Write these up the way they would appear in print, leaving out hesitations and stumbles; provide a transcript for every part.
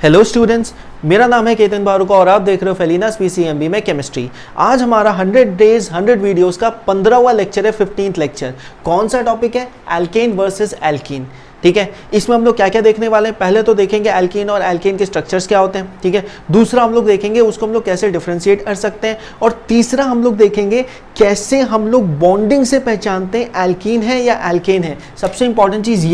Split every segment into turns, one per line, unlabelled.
Hello students, मेरा नाम है केतन बारुका और आप देख रहे हो फेलिनास पीसीएमबी में केमिस्ट्री। आज हमारा 100 डेज 100 वीडियोस का 15वां लेक्चर है, 15th लेक्चर। कौन सा टॉपिक है? Alkane versus alkene. ठीक है, इसमें हम लोग क्या क्या देखने वाले हैं? पहले तो देखेंगे एल्कीन और एल्केन के स्ट्रक्चर्स क्या होते हैं। ठीक है, दूसरा हम लोग देखेंगे उसको हम लोग कैसे डिफ्रेंशिएट कर सकते हैं, और तीसरा हम लोग देखेंगे कैसे हम लोग बॉन्डिंग से पहचानते हैं एल्कीन है या एल्केन है। सबसे इंपॉर्टेंट चीज़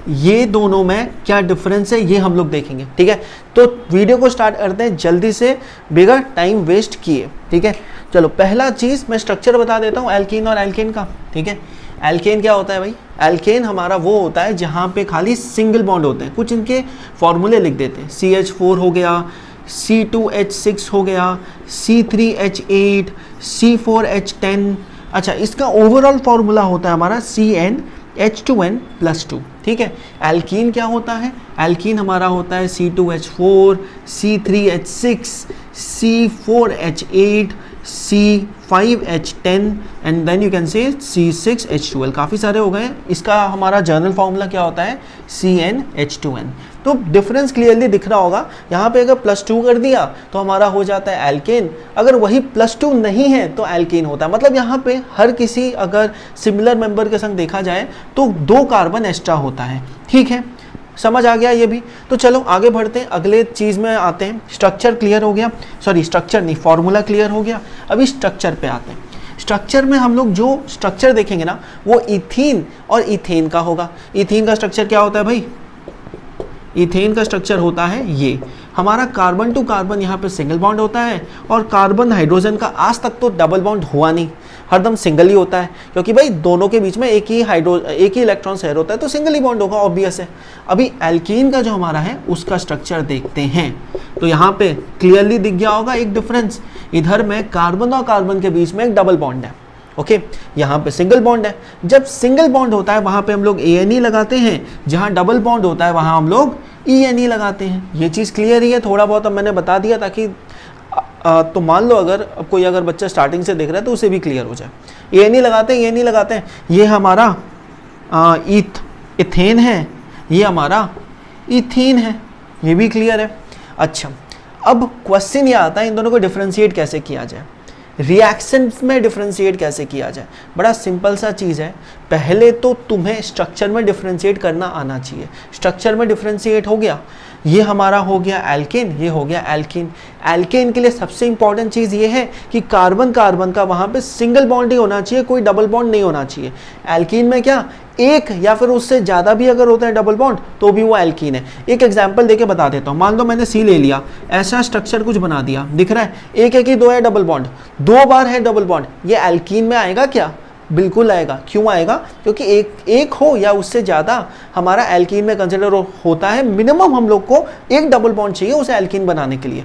ये दोनों में क्या डिफरेंस है ये हम लोग देखेंगे। ठीक है, तो वीडियो को स्टार्ट करते हैं जल्दी से बगैर टाइम वेस्ट किए। ठीक है, चलो पहला चीज़ मैं स्ट्रक्चर बता देता हूँ एल्कीन और एल्केन का। ठीक है, एल्केन क्या होता है भाई? एल्केन हमारा वो होता है जहाँ पे खाली सिंगल बॉन्ड होते हैं। कुछ इनके फॉर्मूले लिख देते हैं। CH4 हो गया, C2H6 हो गया, C3H8, C4H10। अच्छा, इसका ओवरऑल फॉर्मूला होता है हमारा CnH2n+2। ठीक है, एल्कीन क्या होता है? एल्कीन हमारा होता है C2H4, C3H6, C4H8, C5H10 and then you can say C6H12। काफ़ी सारे हो गए। इसका हमारा जर्नल फार्मूला क्या होता है? CnH2n। तो डिफरेंस क्लियरली दिख रहा होगा। यहाँ पे अगर +2 कर दिया तो हमारा हो जाता है एल्केन, अगर वही +2 नहीं है तो एल्कीन होता है। मतलब यहाँ पे हर किसी अगर सिमिलर मेंबर के संग देखा जाए तो 2 कार्बन एक्स्ट्रा होता है। ठीक है, समझ आ गया ये भी। तो चलो आगे बढ़ते हैं, अगले चीज़ में आते हैं। स्ट्रक्चर क्लियर हो गया, सॉरी स्ट्रक्चर नहीं, फॉर्मूला क्लियर हो गया। अभी स्ट्रक्चर पे आते हैं। स्ट्रक्चर में हम लोग जो स्ट्रक्चर देखेंगे ना वो इथीन और इथेन का होगा। इथीन का स्ट्रक्चर क्या होता है भाई? इथेन का स्ट्रक्चर होता है ये हमारा कार्बन टू कार्बन, यहाँ पे सिंगल बॉन्ड होता है, और कार्बन हाइड्रोजन का आज तक तो डबल बॉन्ड हुआ नहीं, हरदम सिंगल ही होता है, क्योंकि भाई दोनों के बीच में एक ही इलेक्ट्रॉन शेयर होता है तो सिंगल ही बॉन्ड होगा, ऑब्वियस है। अभी एल्कीन का जो हमारा है उसका स्ट्रक्चर देखते हैं तो यहाँ पे क्लियरली दिख गया होगा एक डिफरेंस। इधर में कार्बन और कार्बन के बीच में एक डबल बॉन्ड है। ओके, यहाँ पे सिंगल बॉन्ड है। जब सिंगल बॉन्ड होता है वहाँ पे हम लोग ANE लगाते हैं, जहाँ डबल बॉन्ड होता है वहाँ हम लोग ENE लगाते हैं। ये चीज़ क्लियर ही है, थोड़ा बहुत अब मैंने बता दिया ताकि तो मान लो अगर कोई अगर बच्चा स्टार्टिंग से देख रहा है तो उसे भी क्लियर हो जाए। ANE लगाते हैं, ANE लगाते हैं। ये हमारा इथेन है, ये हमारा इथीन है, ये भी क्लियर है। अच्छा, अब क्वेश्चन ये आता है इन दोनों को डिफ्रेंशिएट कैसे किया जाए, रिएक्शंस में डिफ्रेंशिएट कैसे किया जाए। बड़ा सिंपल सा चीज़ है। पहले तो तुम्हें स्ट्रक्चर में डिफ्रेंशिएट करना आना चाहिए। स्ट्रक्चर में डिफ्रेंशिएट हो गया, ये हमारा हो गया एल्केन, ये हो गया एल्कीन। एल्केन के लिए सबसे इंपॉर्टेंट चीज़ ये है कि कार्बन कार्बन का वहाँ पे सिंगल बॉन्ड ही होना चाहिए, कोई डबल बॉन्ड नहीं होना चाहिए। एल्कीन में क्या, एक या फिर उससे ज़्यादा भी अगर होता है डबल बॉन्ड तो भी वो एल्कीन है। एक एग्जांपल देके बता देता हूँ। मान लो मैंने C ले लिया, ऐसा स्ट्रक्चर कुछ बना दिया, दिख रहा है एक ही 2 है डबल बॉन्ड, 2 बार है डबल बॉन्ड, ये एल्कीन में आएगा क्या? बिल्कुल आएगा। क्यों आएगा? क्योंकि एक हो या उससे ज़्यादा हमारा एल्कीन में कंसिडर होता है। मिनिमम हम लोग को एक डबल बॉन्ड चाहिए उसे एल्कीन बनाने के लिए।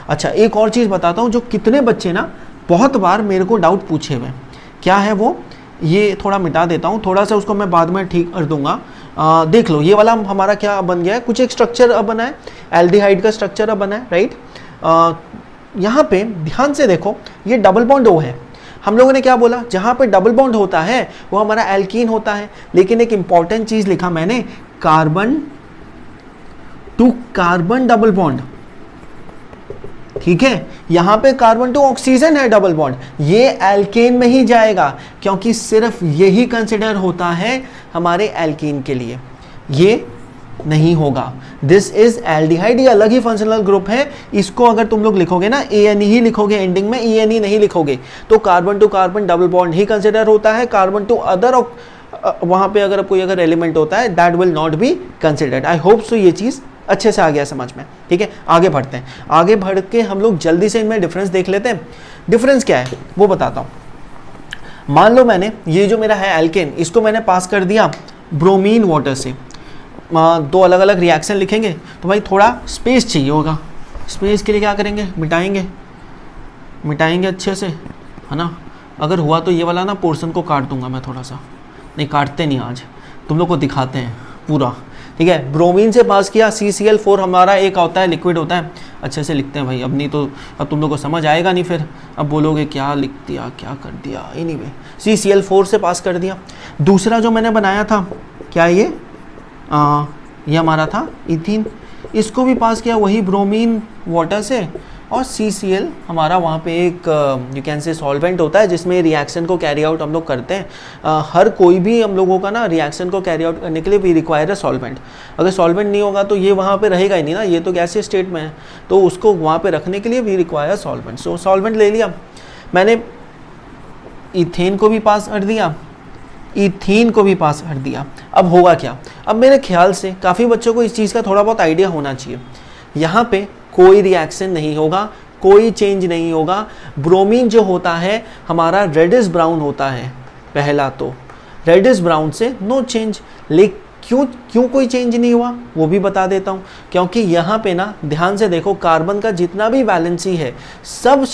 अच्छा, एक और चीज़ बताता हूँ जो कितने बच्चे ना बहुत बार मेरे को डाउट पूछे हुए। क्या है वो? ये थोड़ा मिटा देता हूँ, थोड़ा सा उसको मैं बाद में ठीक कर दूंगा। देख लो, ये वाला हमारा क्या बन गया है, कुछ एक स्ट्रक्चर अब बना है, एल्डिहाइड का स्ट्रक्चर अब बना है, राइट। यहाँ पे ध्यान से देखो, ये डबल बॉन्ड O है। हम लोगों ने क्या बोला, जहाँ पे डबल बॉन्ड होता है वो हमारा एल्कीन होता है। लेकिन एक इंपॉर्टेंट चीज़ लिखा मैंने, carbon to carbon double bond. ठीक है, यहाँ पे कार्बन टू ऑक्सीजन है डबल बॉन्ड, ये एल्केन में ही जाएगा, क्योंकि सिर्फ यही कंसिडर होता है हमारे एल्कीन के लिए, ये नहीं होगा। दिस इज एल्डिहाइड, ये अलग ही फंक्शनल ग्रुप है। इसको अगर तुम लोग लिखोगे ना ANE ही लिखोगे, एंडिंग में ENE नहीं लिखोगे, तो carbon to carbon double bond ही कंसिडर होता है। कार्बन टू अदर वहाँ पे अगर कोई अगर एलिमेंट होता है that will not be considered. I hope so ये चीज़ अच्छे से आ गया समझ में। ठीक है, आगे बढ़ते हैं। आगे बढ़ के हम लोग जल्दी से इनमें डिफरेंस देख लेते हैं। डिफरेंस क्या है वो बताता हूँ। मान लो मैंने ये जो मेरा है एल्केन, इसको मैंने पास कर दिया ब्रोमीन वाटर से। 2 अलग अलग रिएक्शन लिखेंगे तो भाई थोड़ा स्पेस चाहिए होगा। स्पेस के लिए क्या करेंगे, मिटाएंगे अच्छे से, है ना। अगर हुआ तो ये वाला ना पोर्शन को काट दूंगा मैं, थोड़ा सा नहीं काटते नहीं, आज तुम लोग को दिखाते हैं पूरा। ठीक है, ब्रोमीन से पास किया, CCl4 हमारा एक होता है, लिक्विड होता है। अच्छे से लिखते हैं भाई, अब नहीं तो अब तुम लोग को समझ आएगा नहीं, फिर अब बोलोगे क्या लिख दिया, क्या कर दिया। एनीवे, CCl4 से पास कर दिया। दूसरा जो मैंने बनाया था क्या ये हमारा था इथीन। इसको भी पास किया वही ब्रोमीन वाटर से, और CCl हमारा वहाँ पे एक यू कैन से सॉल्वेंट होता है जिसमें रिएक्शन को कैरी आउट हम लोग करते हैं। हर कोई भी हम लोगों का ना रिएक्शन को कैरी आउट करने के लिए वी रिक्वायर है सॉल्वेंट। अगर सॉल्वेंट नहीं होगा तो ये वहाँ पे रहेगा ही नहीं ना, ये तो गैसीय स्टेट में है, तो उसको वहाँ पे रखने के लिए we require solvent. So solvent ले लिया मैंने, इथेन को भी पास कर दिया, इथीन को भी पास कर दिया। अब होगा क्या, अब मेरे ख्याल से काफ़ी बच्चों को इस चीज़ का थोड़ा बहुत आइडिया होना चाहिए। यहाँ पे कोई रिएक्शन नहीं होगा, कोई चेंज नहीं होगा। ब्रोमीन जो होता है हमारा रेडिश ब्राउन होता है, पहला तो रेडिश ब्राउन से नो चेंज। लेकिन क्यों कोई चेंज नहीं हुआ वो भी बता देता हूँ। क्योंकि यहाँ पे ना ध्यान से देखो, कार्बन का जितना भी वैलेंसी है सब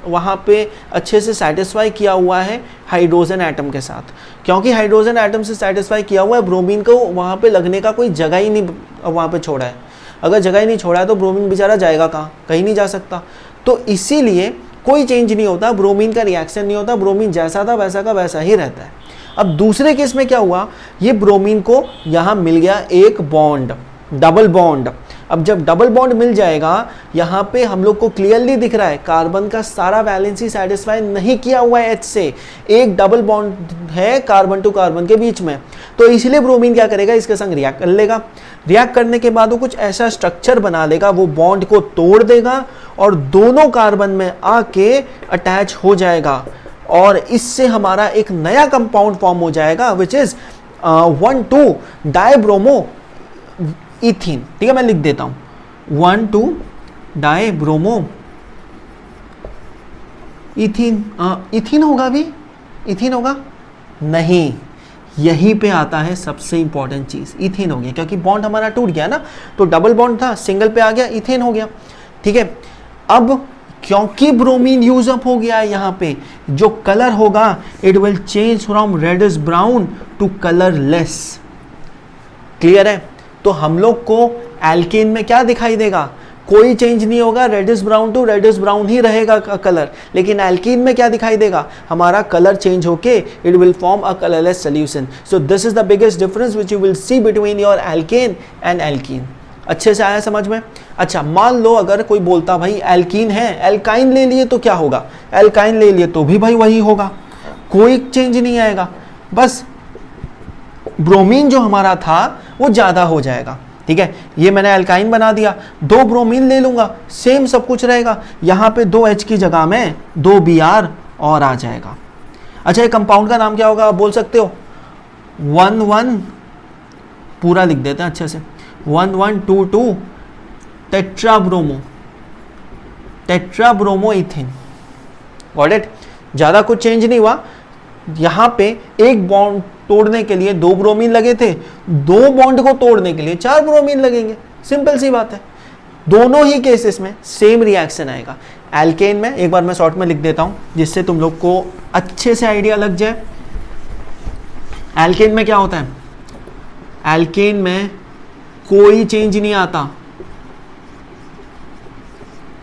वहाँ पे अच्छे से सेटिस्फाई किया हुआ है हाइड्रोजन एटम के साथ। क्योंकि हाइड्रोजन एटम से सेटिस्फाई किया हुआ है, ब्रोमीन को वहाँ पे लगने का कोई जगह ही नहीं वहाँ पे छोड़ा है। अगर जगह ही नहीं छोड़ा है तो ब्रोमीन बेचारा जाएगा कहाँ, कहीं नहीं जा सकता। तो इसीलिए कोई चेंज नहीं होता, ब्रोमीन का रिएक्शन नहीं होता, ब्रोमीन जैसा था वैसा का वैसा ही रहता है। अब दूसरे केस में क्या हुआ, ये ब्रोमीन को यहाँ मिल गया एक बॉन्ड, डबल बॉन्ड। अब जब डबल बॉन्ड मिल जाएगा, यहाँ पे हम लोग को क्लियरली दिख रहा है कार्बन का सारा वैलेंसी सेटिस्फाई नहीं किया हुआ है H से, एक डबल बॉन्ड है कार्बन टू कार्बन के बीच में। तो इसलिए ब्रोमीन क्या करेगा, इसके संग रिएक्ट कर लेगा। रिएक्ट करने के बाद वो कुछ ऐसा स्ट्रक्चर बना लेगा, वो बॉन्ड को तोड़ देगा और दोनों कार्बन में आके अटैच हो जाएगा, और इससे हमारा एक नया कंपाउंड फॉर्म हो जाएगा विच इज 1,2 डाइब्रोमो इथीन। ठीक है, मैं लिख देता हूं 1,2 डाइब्रोमो इथीन। इथीन होगा भी, इथीन होगा नहीं, यहीं पे आता है सबसे इंपॉर्टेंट चीज, इथेन हो गया। क्योंकि बॉन्ड हमारा टूट गया ना, तो डबल बॉन्ड था सिंगल पे आ गया, इथेन हो गया। ठीक है, अब क्योंकि ब्रोमीन यूज अप हो गया है, यहाँ पे जो कलर होगा it will change from reddish brown to colourless. Clear है, तो हम लोग को एल्केन में क्या दिखाई देगा, कोई चेंज नहीं होगा, reddish brown to reddish brown ही रहेगा कलर। लेकिन एल्कीन में क्या दिखाई देगा, हमारा कलर चेंज होके it will form a colourless solution. So this is the biggest difference which you will see between your alkane and alkyne. अच्छे से आया समझ में। अच्छा, मान लो अगर कोई बोलता भाई एल्कीन है, एल्काइन ले लिए तो क्या होगा, एल्काइन ले लिए तो भी भाई वही होगा, कोई चेंज नहीं आएगा, बस ब्रोमीन जो हमारा था वो ज़्यादा हो जाएगा। ठीक है, ये मैंने एल्काइन बना दिया, 2 ब्रोमीन ले लूंगा, सेम सब कुछ रहेगा। यहाँ पे 2H की जगह में 2 Br और आ जाएगा। अच्छा, ये कंपाउंड का नाम क्या होगा आप बोल सकते हो, 1,1 पूरा लिख देते हैं अच्छे से, 1,1,2,2 टेट्राब्रोमो, टेट्राब्रोमो इथेन। गॉट इट, ज़्यादा कुछ चेंज नहीं हुआ। यहाँ पे एक बॉन्ड तोड़ने के लिए 2 ब्रोमीन लगे थे, 2 बॉन्ड को तोड़ने के लिए 4 ब्रोमीन लगेंगे, सिंपल सी बात है। दोनों ही केसेस में सेम रिएक्शन आएगा। एल्केन में एक बार मैं शॉर्ट में लिख देता हूं जिससे तुम लोग को अच्छे से आइडिया लग जाए। एल्केन में क्या होता है, एल्केन में कोई चेंज नहीं आता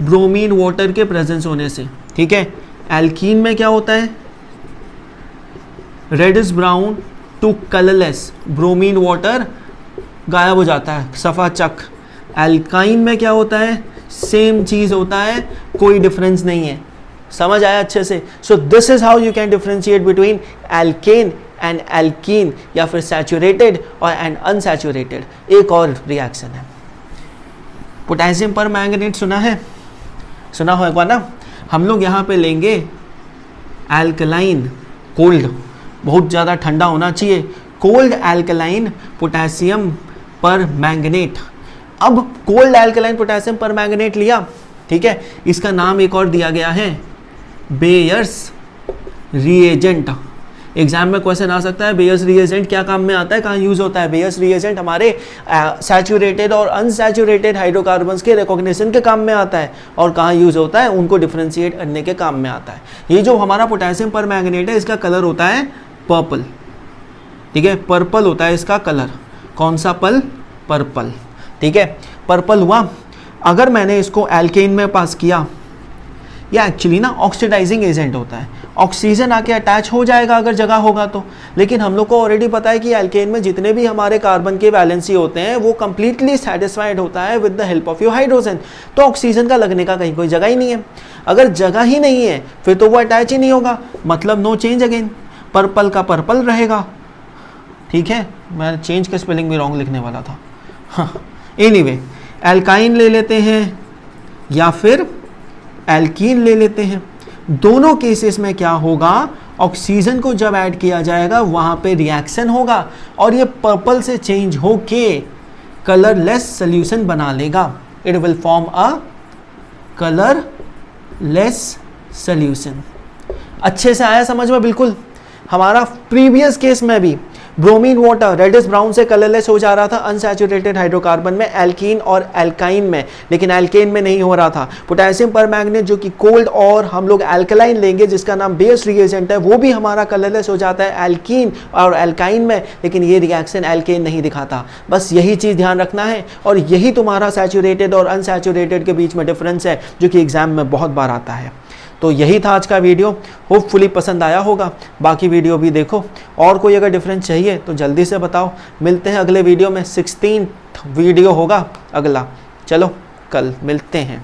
ब्रोमीन वाटर के प्रेजेंस होने से। ठीक है, एल्कीन में क्या होता है, reddish brown to colourless, bromine water गायब हो जाता है, सफा चक। एल्काइन में क्या होता है, सेम चीज होता है, कोई डिफरेंस नहीं है। समझ आया अच्छे से। सो this is how you can differentiate between alkene and alkene, या फिर सैचुरेटेड और एंड अनसैचुरेटेड। एक और रिएक्शन है, पोटेशियम पर मैंगनेट सुना है, सुना होगा ना। हम लोग यहाँ पे लेंगे एल्कलाइन, कोल्ड, बहुत ज़्यादा ठंडा होना चाहिए, कोल्ड एल्कलाइन पोटेशियम पर मैंगनेट। अब कोल्ड एल्कलाइन पोटेशियम पर मैंगनेट लिया, ठीक है, इसका नाम एक और दिया गया है बेयर्स रिएजेंट। एग्जाम में क्वेश्चन आ सकता है बेयर्स रिएजेंट क्या काम में आता है, कहाँ यूज होता है। बेयर्स रिएजेंट हमारे सैचुरेटेड और अनसैचुरेटेड हाइड्रोकार्बन्स के रिकॉग्निशन के काम में आता है, और कहाँ यूज होता है, उनको डिफरेंशिएट करने के काम में आता है। ये जो हमारा पोटेशियम पर मैंगनेट है, इसका कलर होता है पर्पल। ठीक है, पर्पल होता है इसका कलर। कौन सा पल, पर्पल। ठीक है, पर्पल हुआ। अगर मैंने इसको एल्केन में पास किया, ये एक्चुअली ना ऑक्सीडाइजिंग एजेंट होता है। ऑक्सीजन आके अटैच हो जाएगा अगर जगह होगा तो, लेकिन हम लोग को ऑलरेडी पता है कि एल्केन में जितने भी हमारे कार्बन के वैलेंसी होते हैं वो कंप्लीटली सेटिस्फाइड होता है with the help of your hydrogen, तो ऑक्सीजन का लगने का कहीं कोई जगह ही नहीं है। अगर जगह ही नहीं है फिर तो वो अटैच ही नहीं होगा, मतलब नो चेंज अगेन, पर्पल का पर्पल रहेगा। ठीक है, मैं चेंज का स्पेलिंग भी रॉन्ग लिखने वाला था। हाँ, एनीवे एल्काइन ले लेते हैं या फिर एल्कीन ले लेते हैं। दोनों केसेस में क्या होगा, ऑक्सीजन को जब ऐड किया जाएगा वहां पे रिएक्शन होगा और ये पर्पल से चेंज होके कलरलेस सॉल्यूशन बना लेगा। It will form a colourless solution. अच्छे से आया समझ में? बिल्कुल। हमारा प्रीवियस केस में भी ब्रोमीन वाटर रेडिश ब्राउन से कलरलेस हो जा रहा था अनसैचुरेटेड हाइड्रोकार्बन में, एल्कीन और एल्काइन में, लेकिन एल्केन में नहीं हो रहा था। पोटेशियम परमैंगनेट जो कि कोल्ड और हम लोग एल्कलाइन लेंगे जिसका नाम बेस रिएजेंट है, वो भी हमारा कलरलेस हो जाता है एल्कीन और एल्काइन में, लेकिन ये रिएक्शन एल्केन नहीं दिखाता। बस यही चीज़ ध्यान रखना है और यही तुम्हारा सैचुरेटेड और अनसैचुरेटेड के बीच में डिफरेंस है जो कि एग्जाम में बहुत बार आता है। तो यही था आज का वीडियो, होपफुली पसंद आया होगा। बाकी वीडियो भी देखो, और कोई अगर डिफरेंस चाहिए तो जल्दी से बताओ। मिलते हैं अगले वीडियो में, 16th वीडियो होगा अगला। चलो कल मिलते हैं।